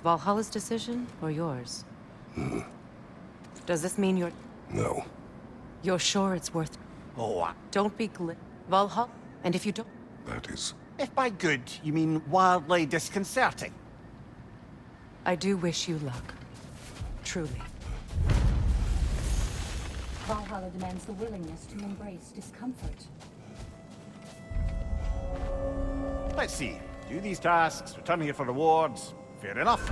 Valhalla's decision, or yours? Does this mean No. you're sure it's worth... Don't be Valhalla, and if you don't... That is... If by good, you mean wildly disconcerting. I do wish you luck. Truly. Valhalla demands the willingness to embrace discomfort. Let's see. Do these tasks, return here for rewards. Fair enough.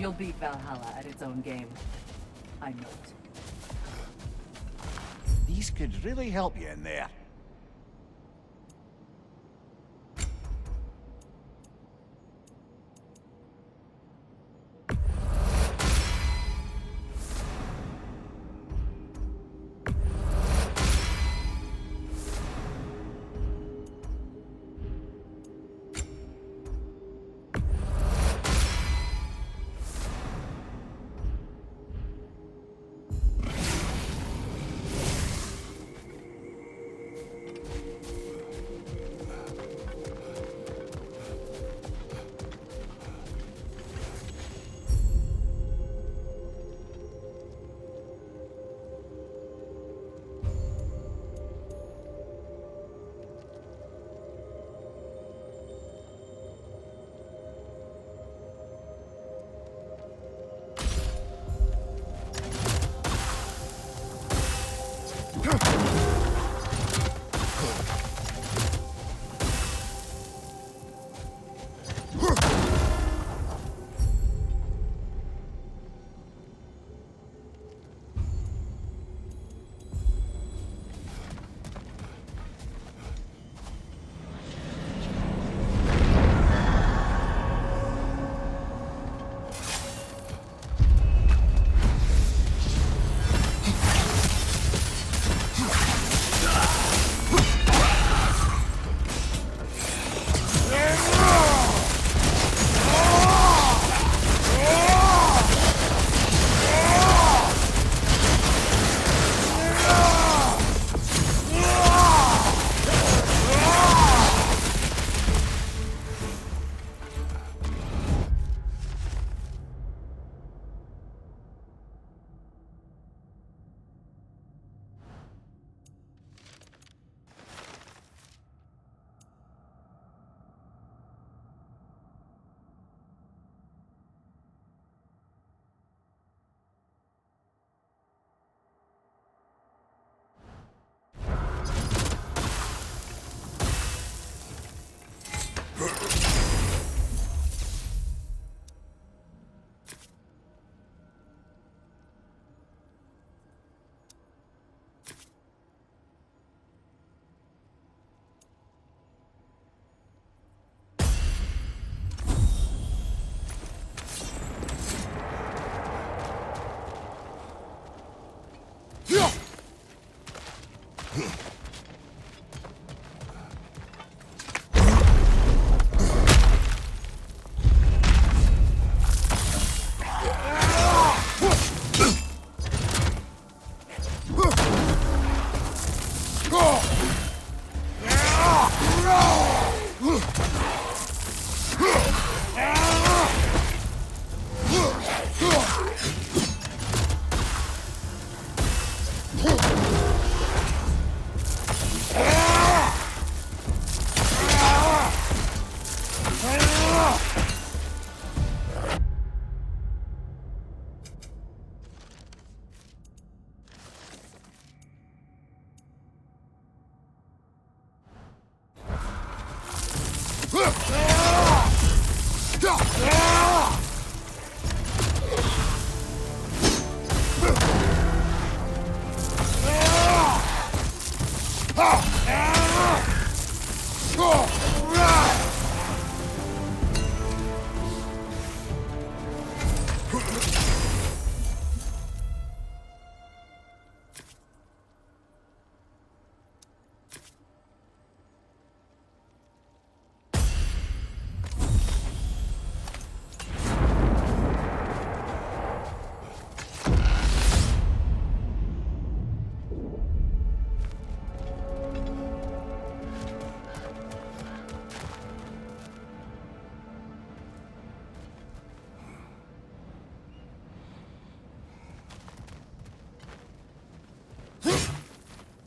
You'll beat Valhalla at its own game. I know it. These could really help you in there.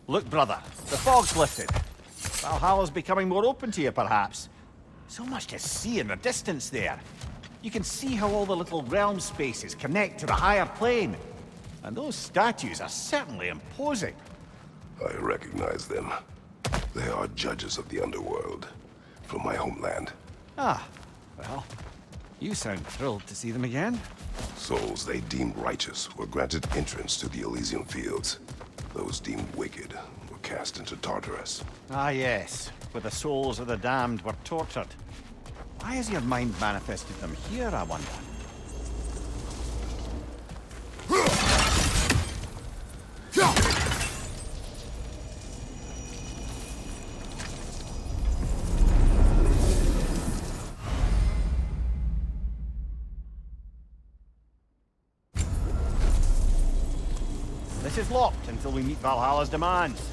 Look, brother, the fog's lifted. Valhalla's becoming more open to you, perhaps. So much to see in the distance there. You can see how all the little realm spaces connect to the higher plane. And those statues are certainly imposing. I recognize them. They are judges of the underworld, from my homeland. Ah, well, you sound thrilled to see them again. Souls they deemed righteous were granted entrance to the Elysian Fields. Those deemed wicked were cast into Tartarus. Ah, yes, where the souls of the damned were tortured. Why has your mind manifested them here, I wonder? This is locked until we meet Valhalla's demands.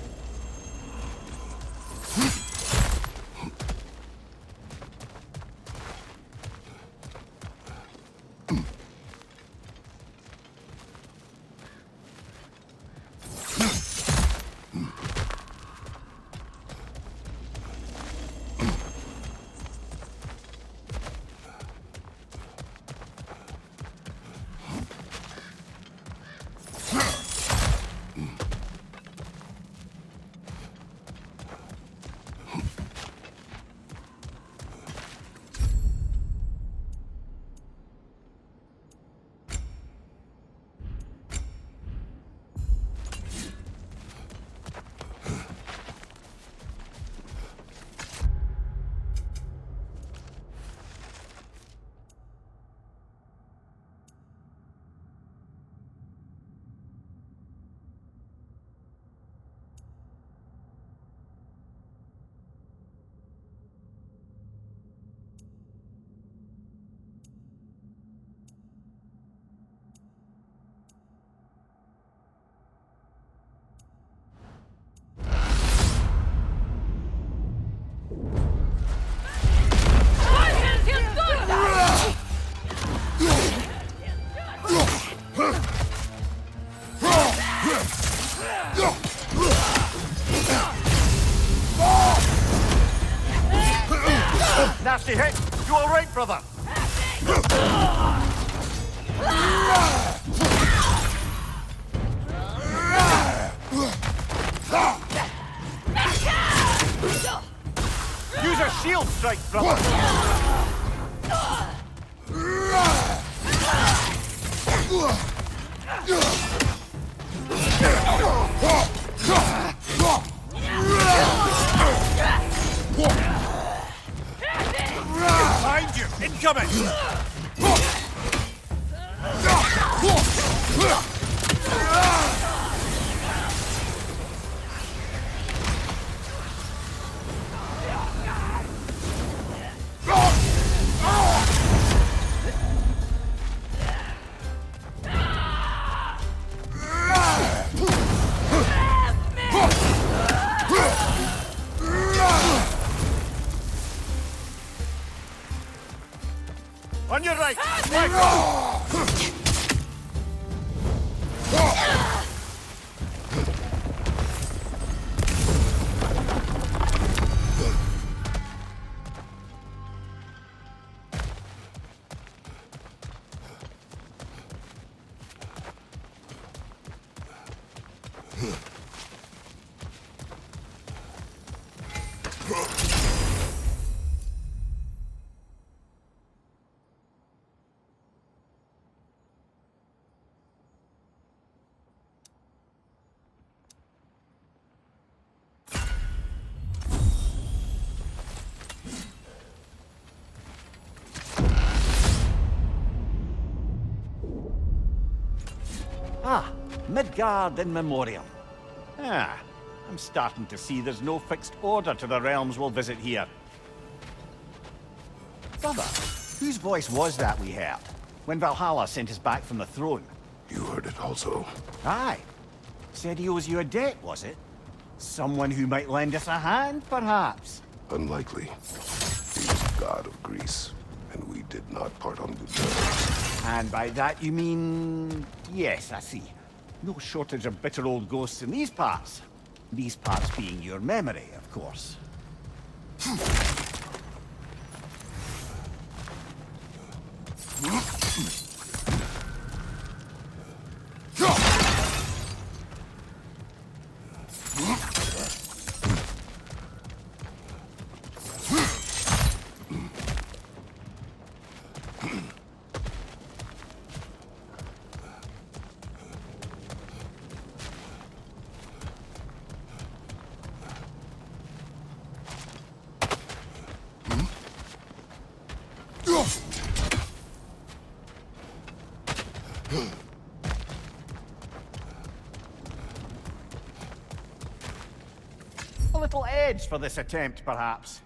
Nasty hit! You all right, brother? Use a shield strike, brother! Behind you! Incoming! On your right! Right! Ah, Midgard in memoriam. Ah, I'm starting to see there's no fixed order to the realms we'll visit here. Brother, whose voice was that we heard when Valhalla sent us back from the throne? You heard it also. Aye. Said he owes you a debt, was it? Someone who might lend us a hand, perhaps? Unlikely. He was god of Greece, and we did not part on good terms. And by that you mean... Yes, I see. No shortage of bitter old ghosts in these parts. These parts being your memory, of course. A little edge for this attempt, perhaps.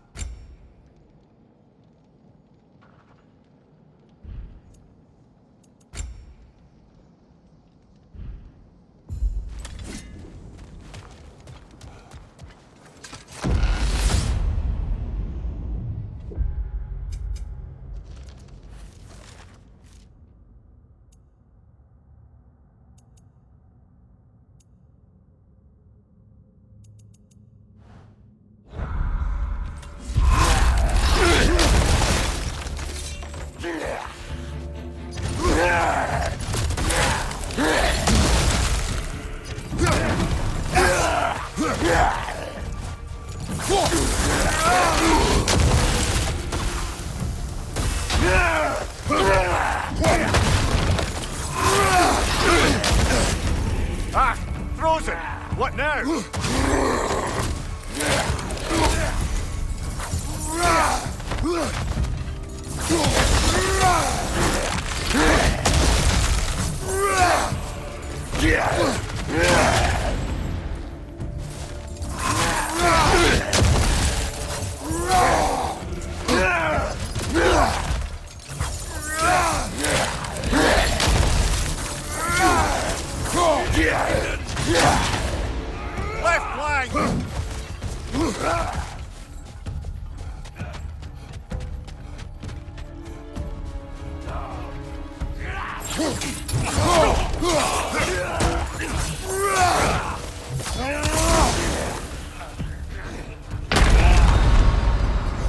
Ah! Frozen! What now? Left flank!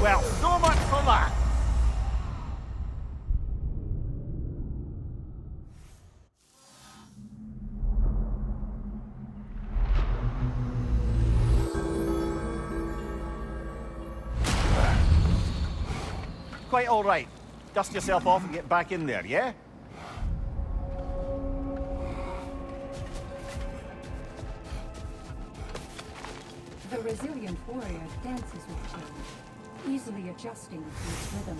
Well, so much for that. Quite all right. Dust yourself off and get back in there, yeah? The resilient warrior dances with change, easily adjusting to its rhythm.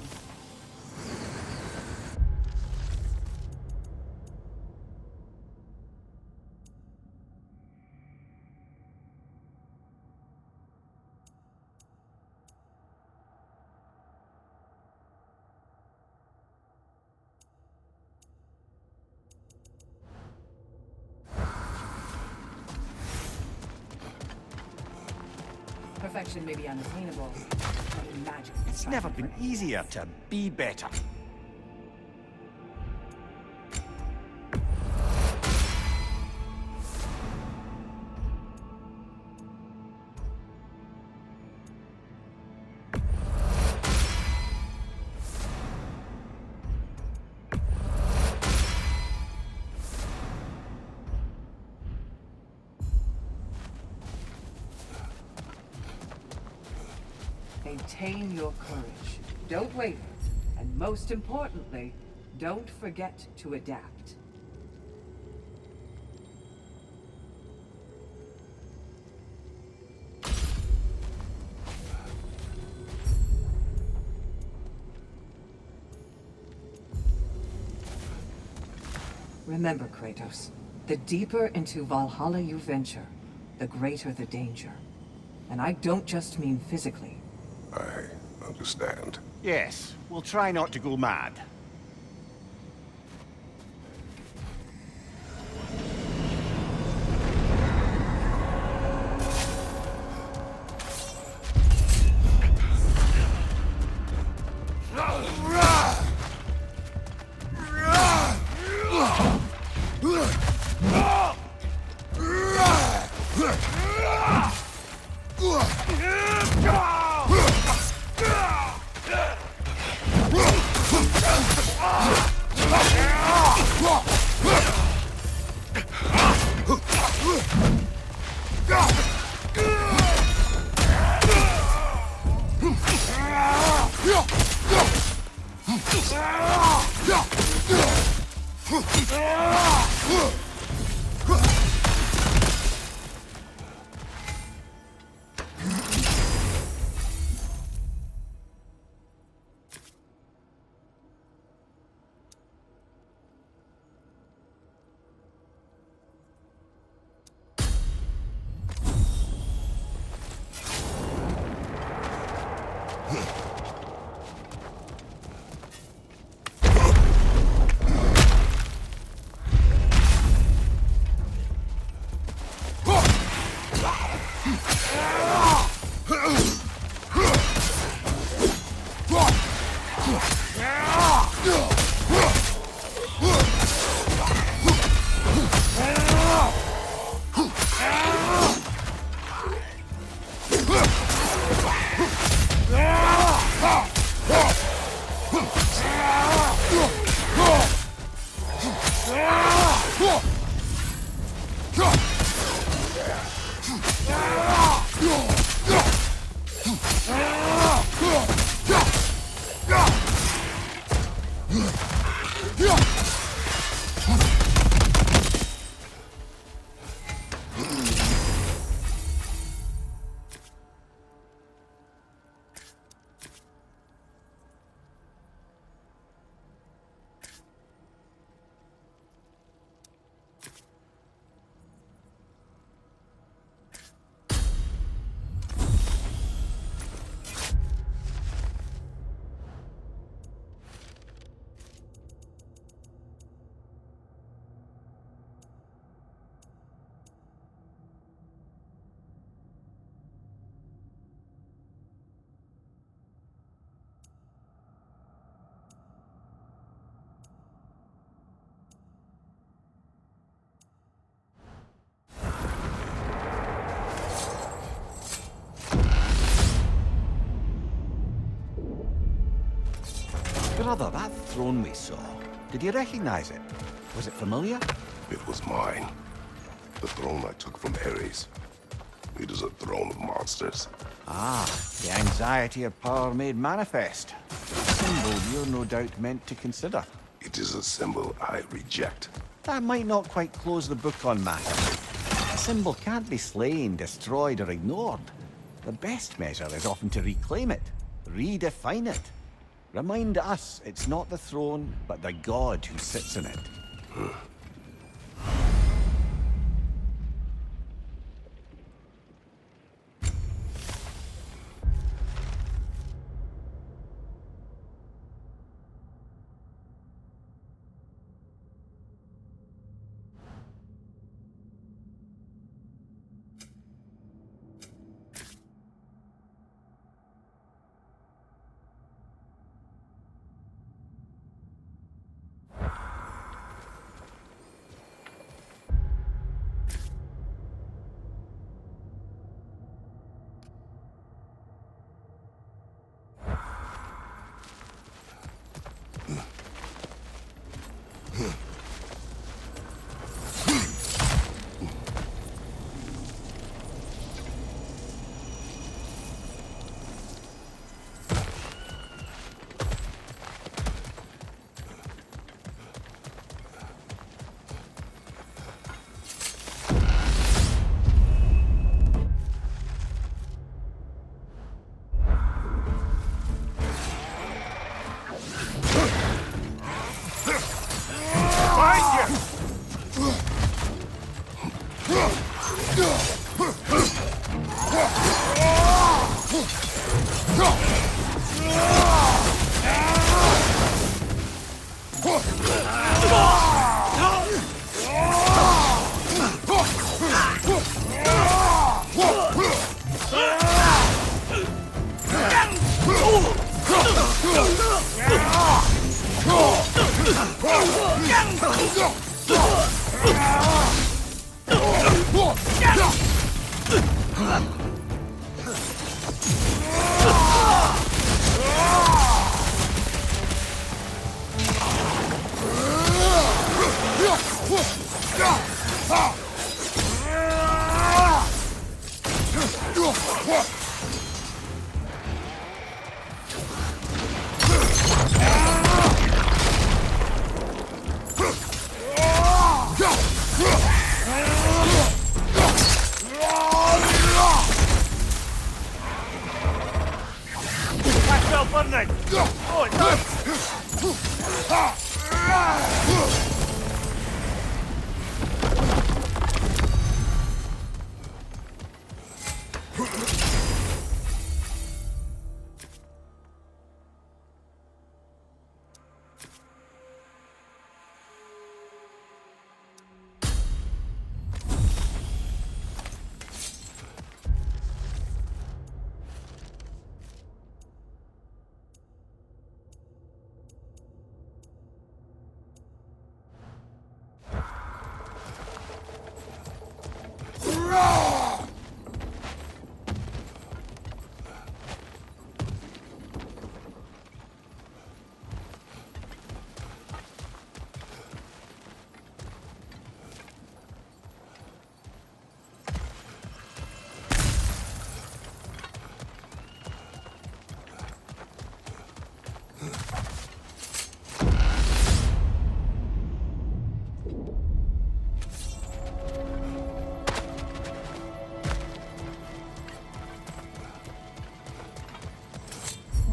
Perfection may be unattainable, but magic is It's never been easier to be better. Maintain your courage. Don't waver. And most importantly, don't forget to adapt. Remember, Kratos, the deeper into Valhalla you venture, the greater the danger. And I don't just mean physically. I understand. Yes, we'll try not to go mad. Brother, that throne we saw, did you recognize it? Was it familiar? It was mine. The throne I took from Ares. It is a throne of monsters. Ah, the anxiety of power made manifest. A symbol you're no doubt meant to consider. It is a symbol I reject. That might not quite close the book on matters. A symbol can't be slain, destroyed, or ignored. The best measure is often to reclaim it, redefine it. Remind us it's not the throne, but the god who sits in it.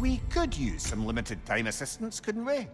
We could use some limited time assistance, couldn't we?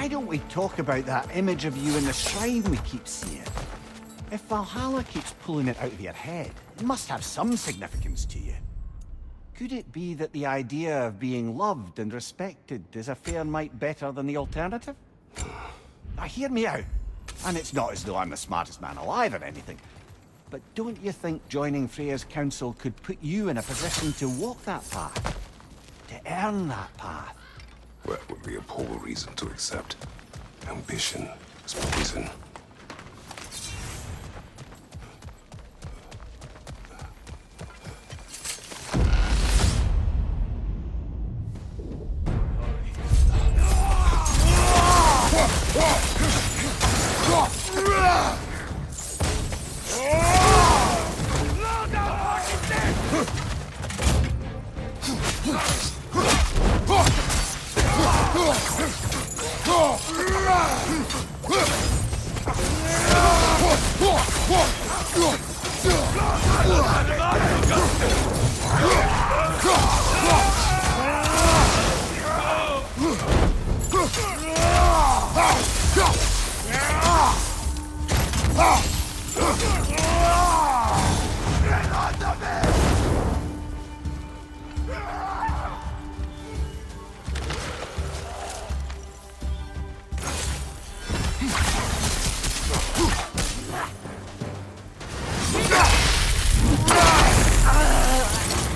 Why don't we talk about that image of you in the shrine we keep seeing? If Valhalla keeps pulling it out of your head, it must have some significance to you. Could it be that the idea of being loved and respected is a fair mite better than the alternative? Now hear me out. And it's not as though I'm the smartest man alive or anything. But don't you think joining Freya's council could put you in a position to walk that path? To earn that path? That would be a poor reason to accept. Ambition is poison.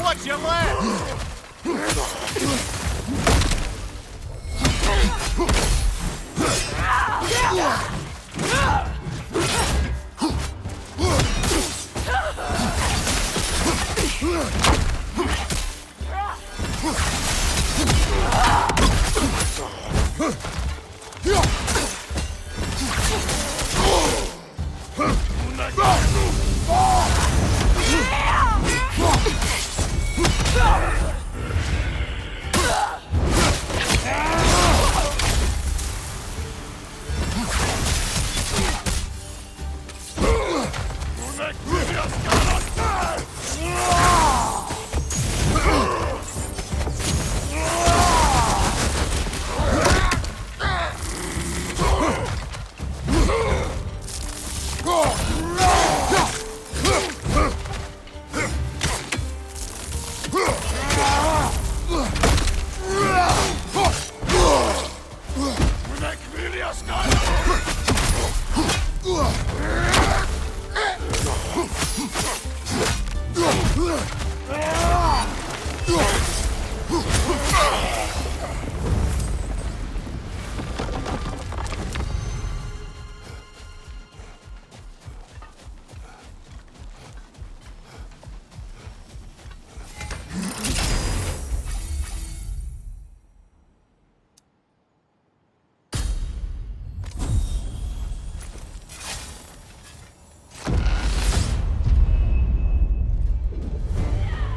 Watch your left!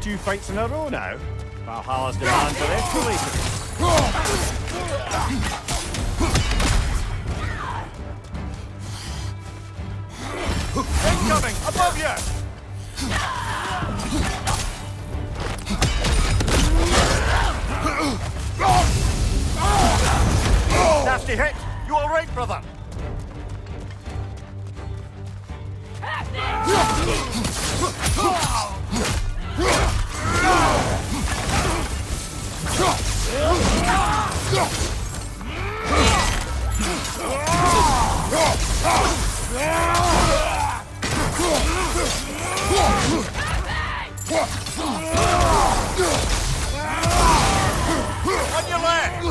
Two fights in a row now. Valhalla's demands are escalating. Incoming! Above you! Nasty hit! You alright, brother? On your left!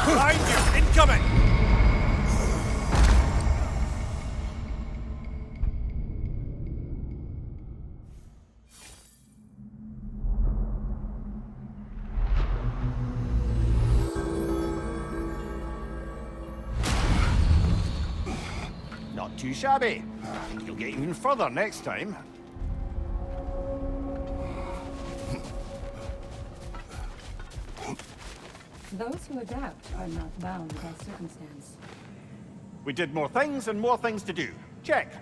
Behind you! Incoming! Not too shabby. I think you'll get even further next time. Those who adapt are not bound by circumstance. We did more things and more things to do. Check.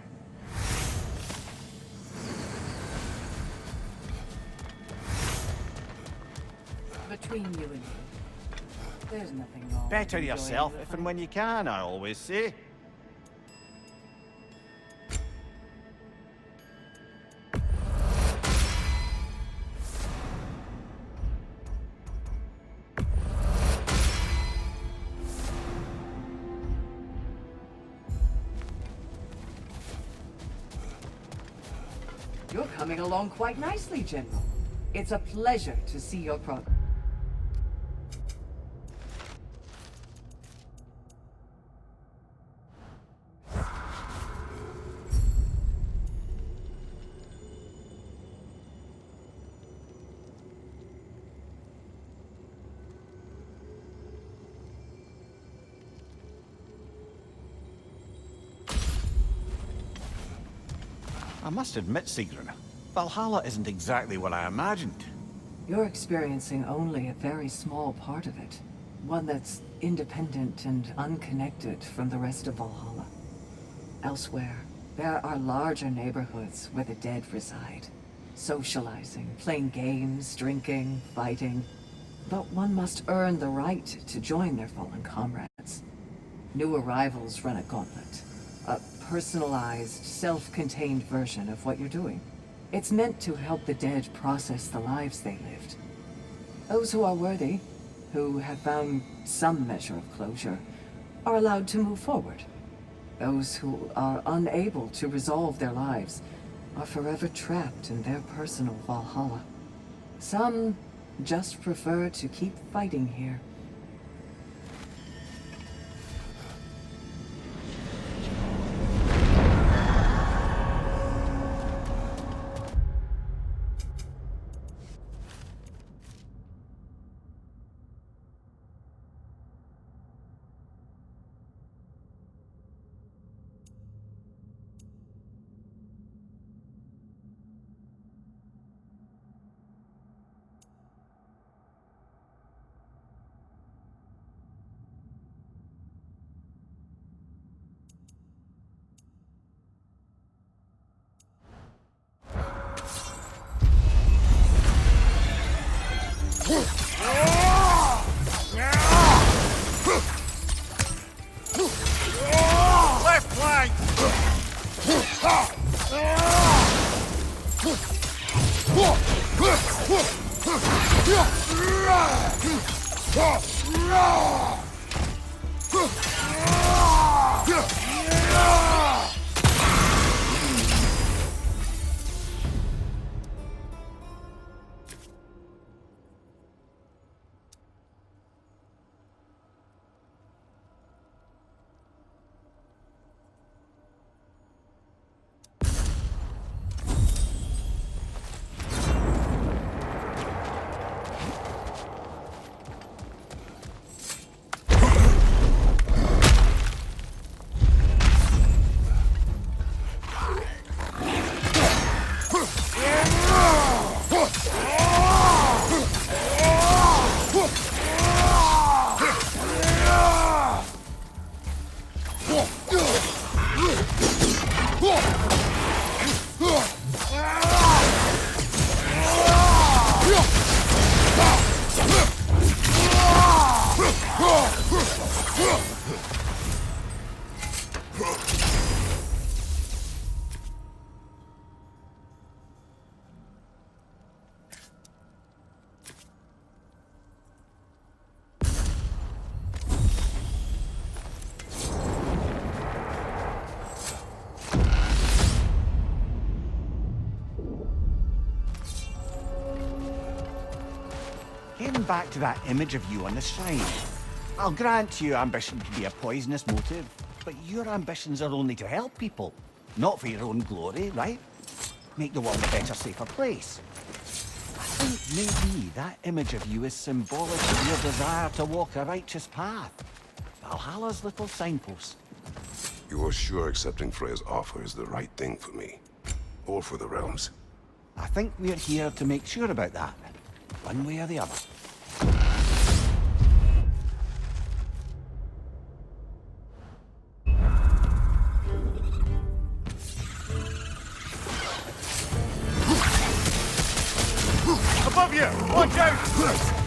Between you and me, there's nothing wrong. Better with yourself enjoying if and when you can, I always say. coming along quite nicely, General. It's a pleasure to see your progress. I must admit, Sigrun, Valhalla isn't exactly what I imagined. You're experiencing only a very small part of it. One that's independent and unconnected from the rest of Valhalla. Elsewhere, there are larger neighborhoods where the dead reside. Socializing, playing games, drinking, fighting. But one must earn the right to join their fallen comrades. New arrivals run a gauntlet. A personalized, self-contained version of what you're doing. It's meant to help the dead process the lives they lived. Those who are worthy, who have found some measure of closure, are allowed to move forward. Those who are unable to resolve their lives are forever trapped in their personal Valhalla. Some just prefer to keep fighting here. Left flank! Getting back to that image of you on the shrine. I'll grant you ambition can be a poisonous motive, but your ambitions are only to help people, not for your own glory, right? Make the world a better, safer place. I think maybe that image of you is symbolic of your desire to walk a righteous path. Valhalla's little signpost. You're sure accepting Freya's offer is the right thing for me? Or for the realms? I think we're here to make sure about that, one way or the other. Above you! Watch out!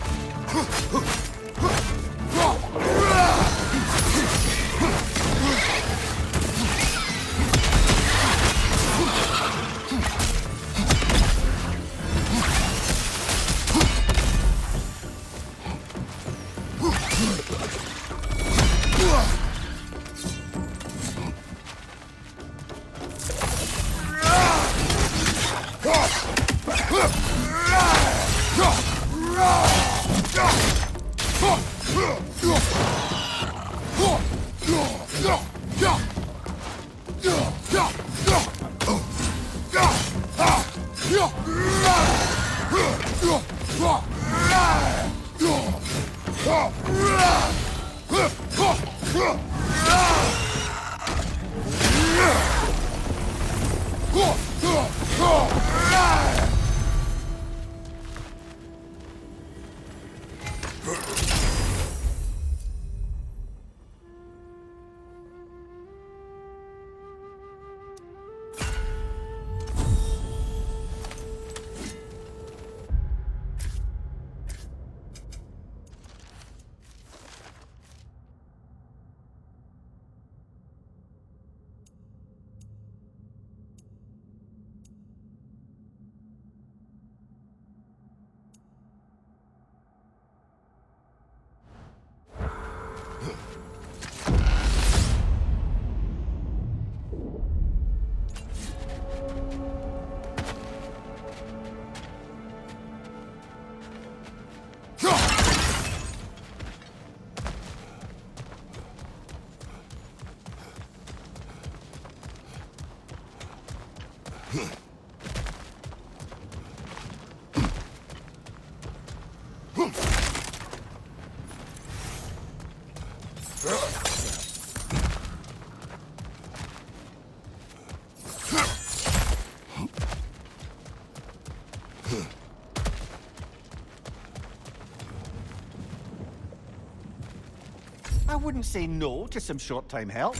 I wouldn't say no to some short-time help.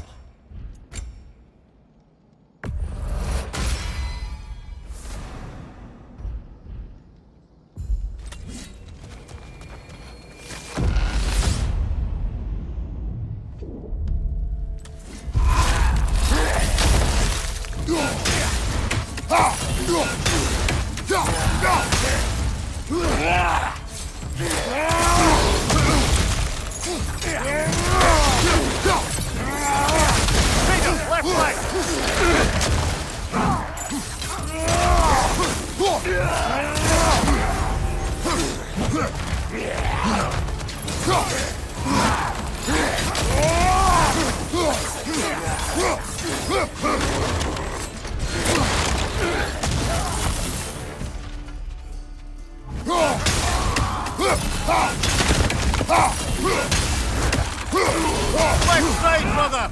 Left side, brother!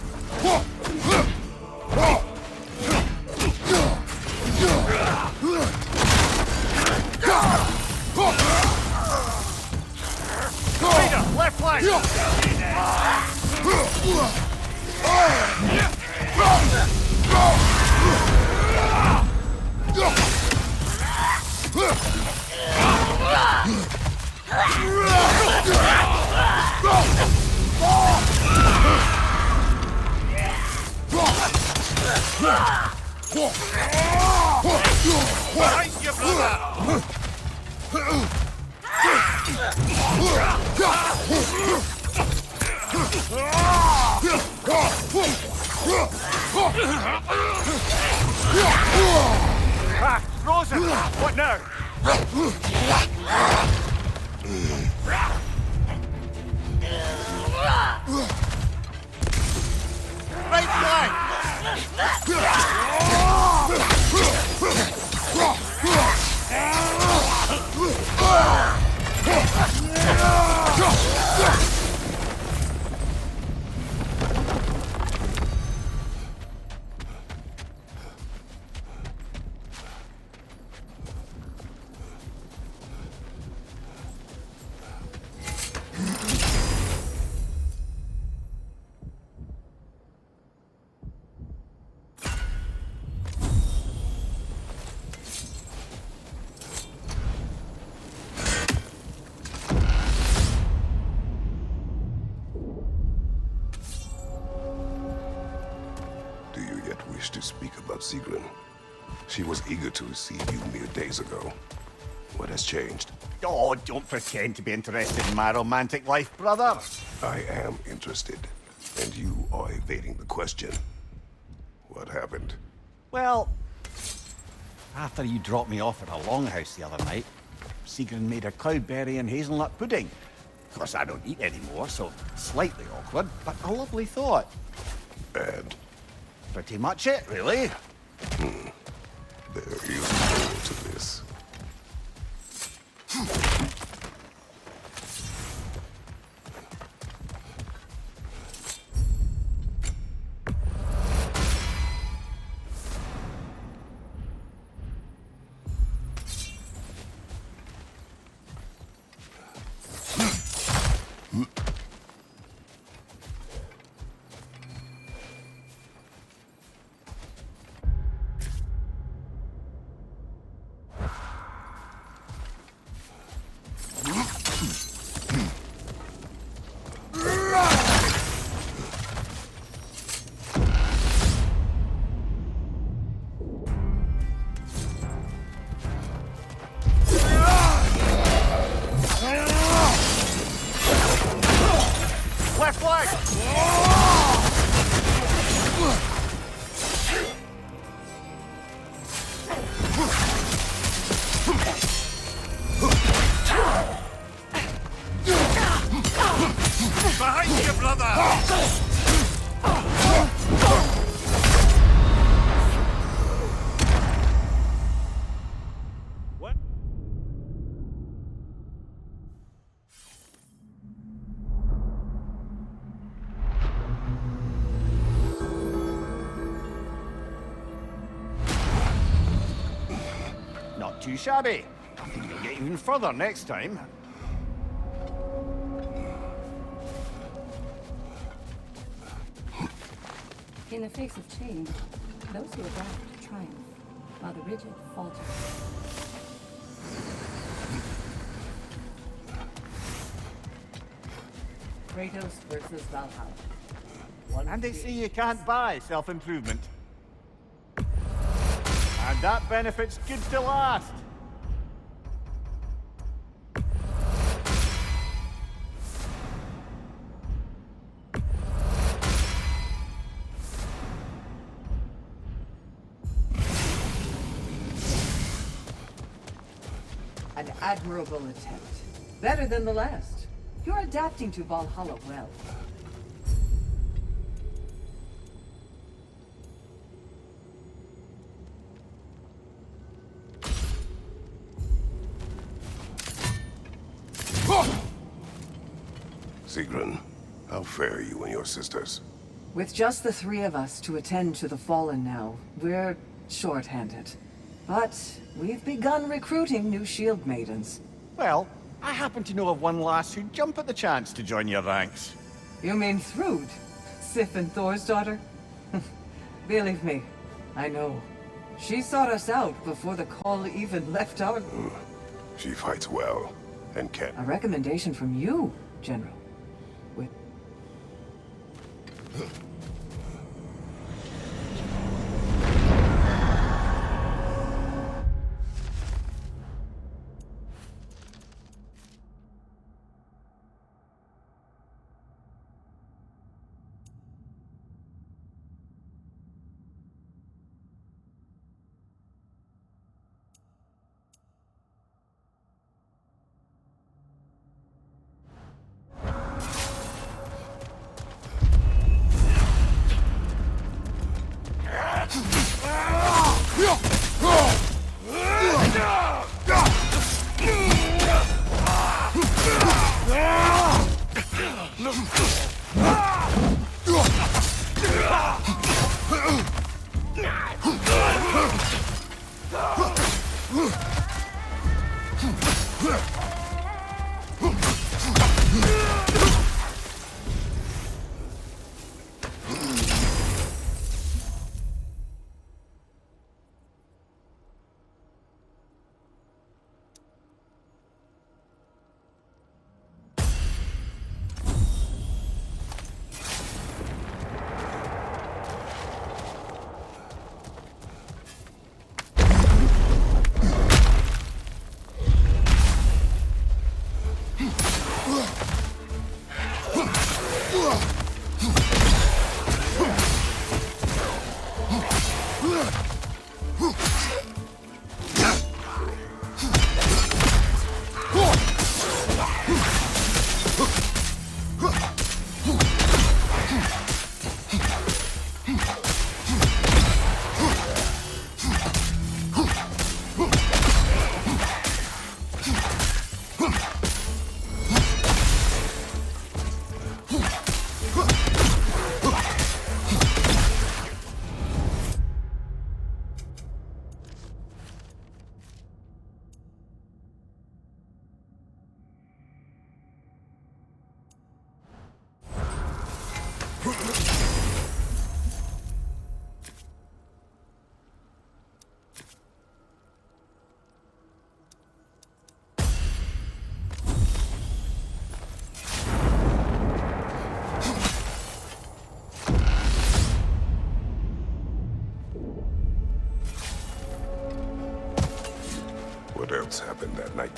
Peter, left flank! Behind you, brother! Ah, Rosen! What now? Right flank! Do you yet wish to speak about Sigrun? She was eager to receive you mere days ago. What has changed? Oh, don't pretend to be interested in my romantic life, brother. I am interested, and you are evading the question. What happened? Well, after you dropped me off at a longhouse the other night, Sigrun made a cloudberry and hazelnut pudding. Of course, I don't eat anymore, so slightly awkward, but a lovely thought. And Pretty much it, really. there is more to this. Left flank! Behind you, brother! What? Not too shabby. You'll get even further next time. In the face of change, those who adapt triumph, while the rigid falter. Kratos versus Valhalla. One And they creates- say you can't buy self-improvement. And that benefit's good to last. An admirable attempt. Better than the last. You're adapting to Valhalla well. Sigrun, how fare you and your sisters? With just the three of us to attend to the fallen now, we're short-handed. But we've begun recruiting new shield maidens. Well, I happen to know of one lass who'd jump at the chance to join your ranks. You mean Thrud? Sif and Thor's daughter? Believe me, I know. She sought us out before the call even left our... She fights well, and can. A recommendation from you, General. With...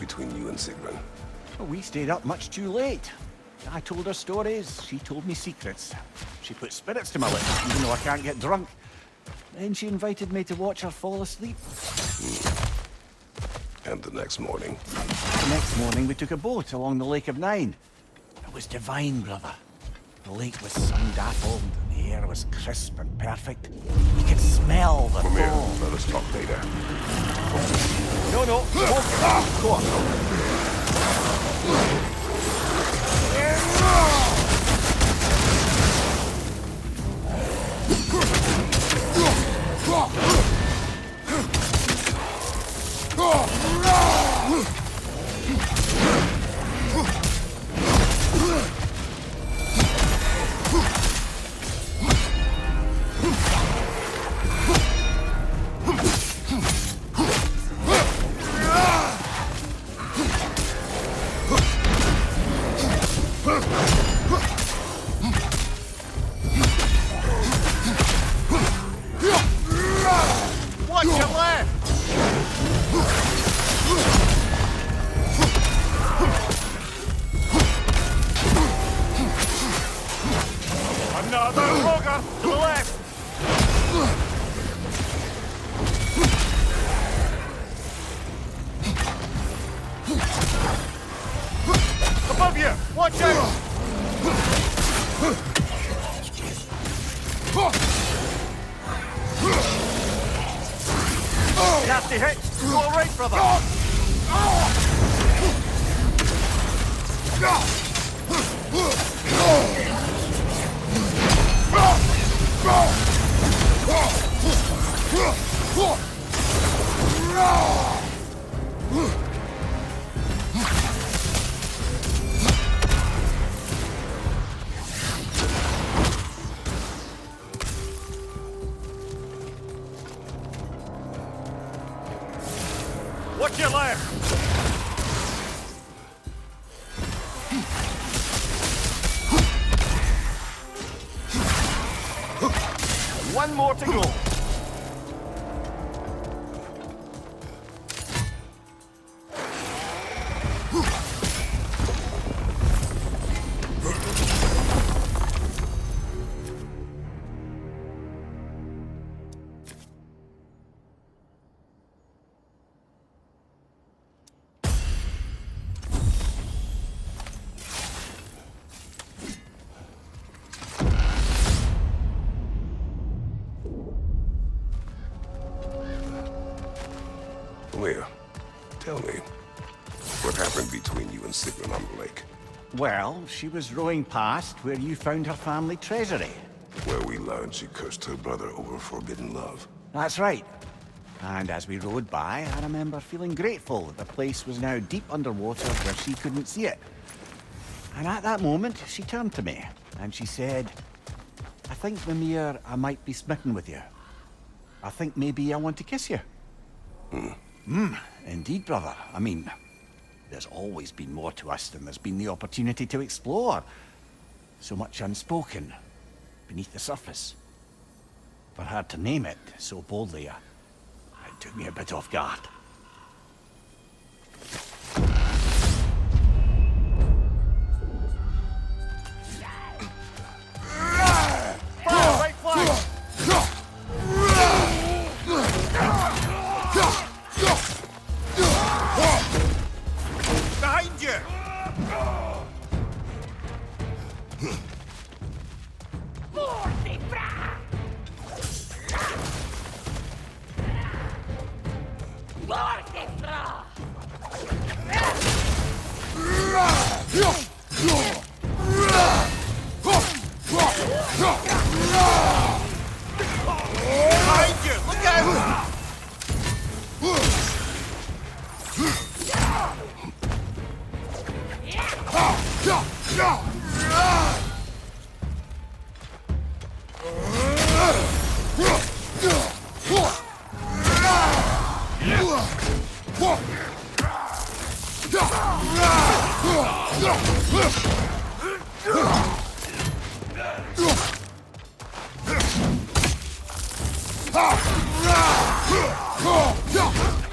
between you and Sigrun? Well, we stayed up much too late. I told her stories, she told me secrets. She put spirits to my lips, even though I can't get drunk. Then she invited me to watch her fall asleep. And the next morning? The next morning we took a boat along the Lake of Nine. It was divine, brother. The lake was sun-dappled, and the air was crisp and perfect. You could smell the Come here, fall. let us talk later. No, go on. Watch your left! Another Roger to the left! Above you! Watch out! Nasty hit! You all right, brother? Watch your left! One more to go. Leah, tell me, what happened between you and Sigrun on the lake? Well, she was rowing past where you found her family treasury. Where we learned she cursed her brother over forbidden love. That's right. And as we rowed by, I remember feeling grateful that the place was now deep underwater where she couldn't see it. And at that moment, she turned to me, and she said, I think, Mimir, I might be smitten with you. I think maybe I want to kiss you. Indeed, brother. I mean, there's always been more to us than there's been the opportunity to explore. So much unspoken, beneath the surface. For her to name it so boldly, it took me a bit off guard. Fire, right flank! Behind you! Behind you! Look out!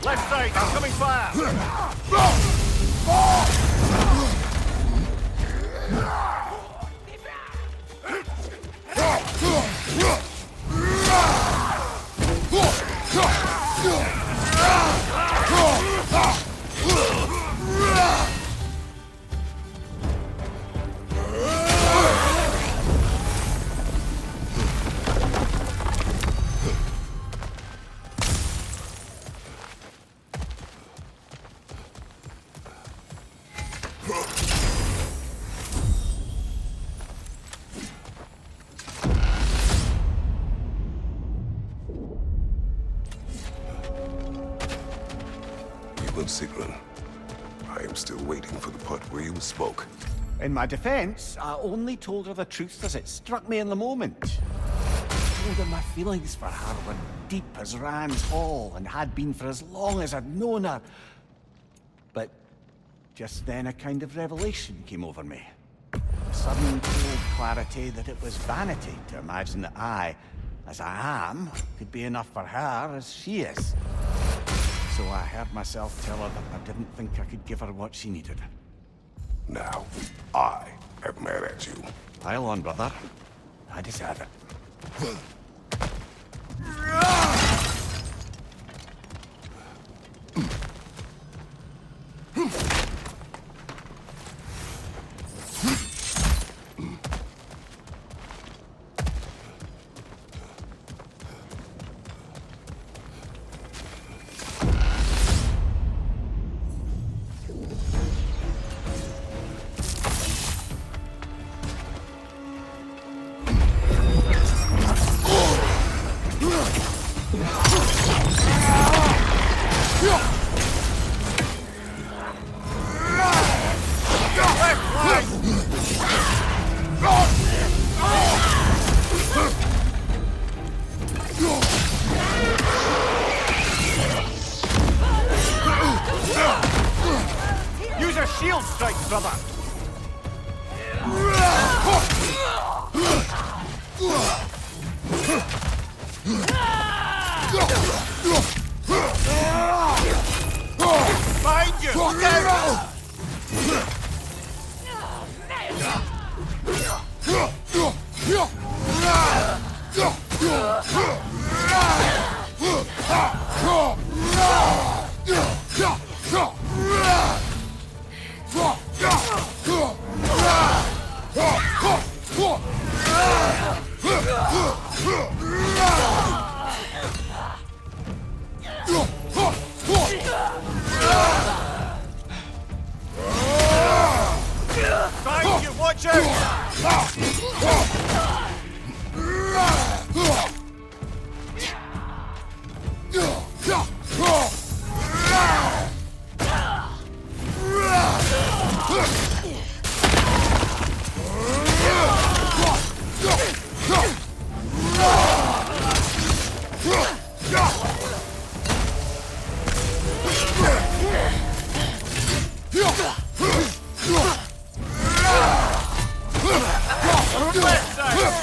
Left side, coming fire! Sigrun. I am still waiting for the part where you spoke. In my defense, I only told her the truth as it struck me in the moment. I told her my feelings for her were deep as Rand's Hall and had been for as long as I'd known her. But just then a kind of revelation came over me. A sudden cold clarity that it was vanity to imagine that I, as I am, could be enough for her as she is. So I heard myself tell her that I didn't think I could give her what she needed. Now, I am mad at you. Pile on, brother. I deserve it. Use a shield strike, brother! Behind you! Look out! Behind you! Watch out! Left side!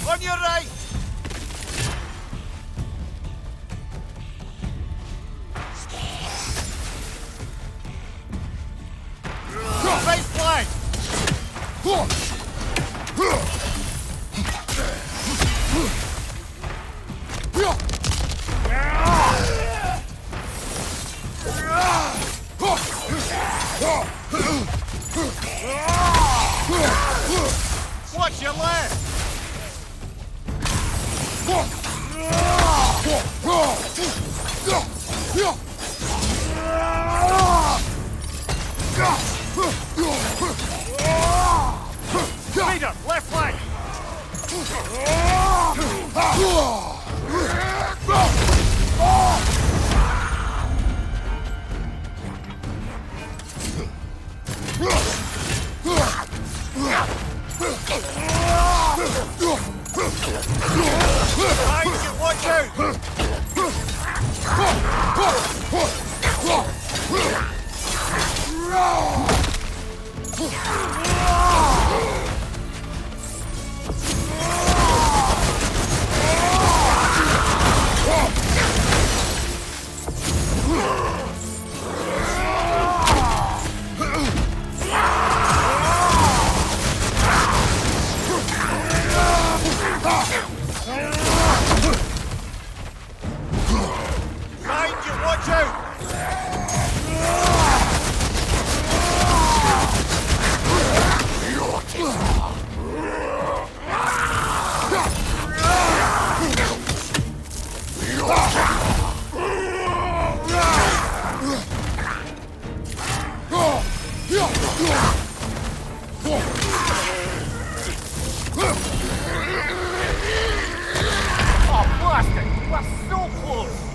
On your right! Right flank! Watch your left! Leader, left flank! Watch out! close.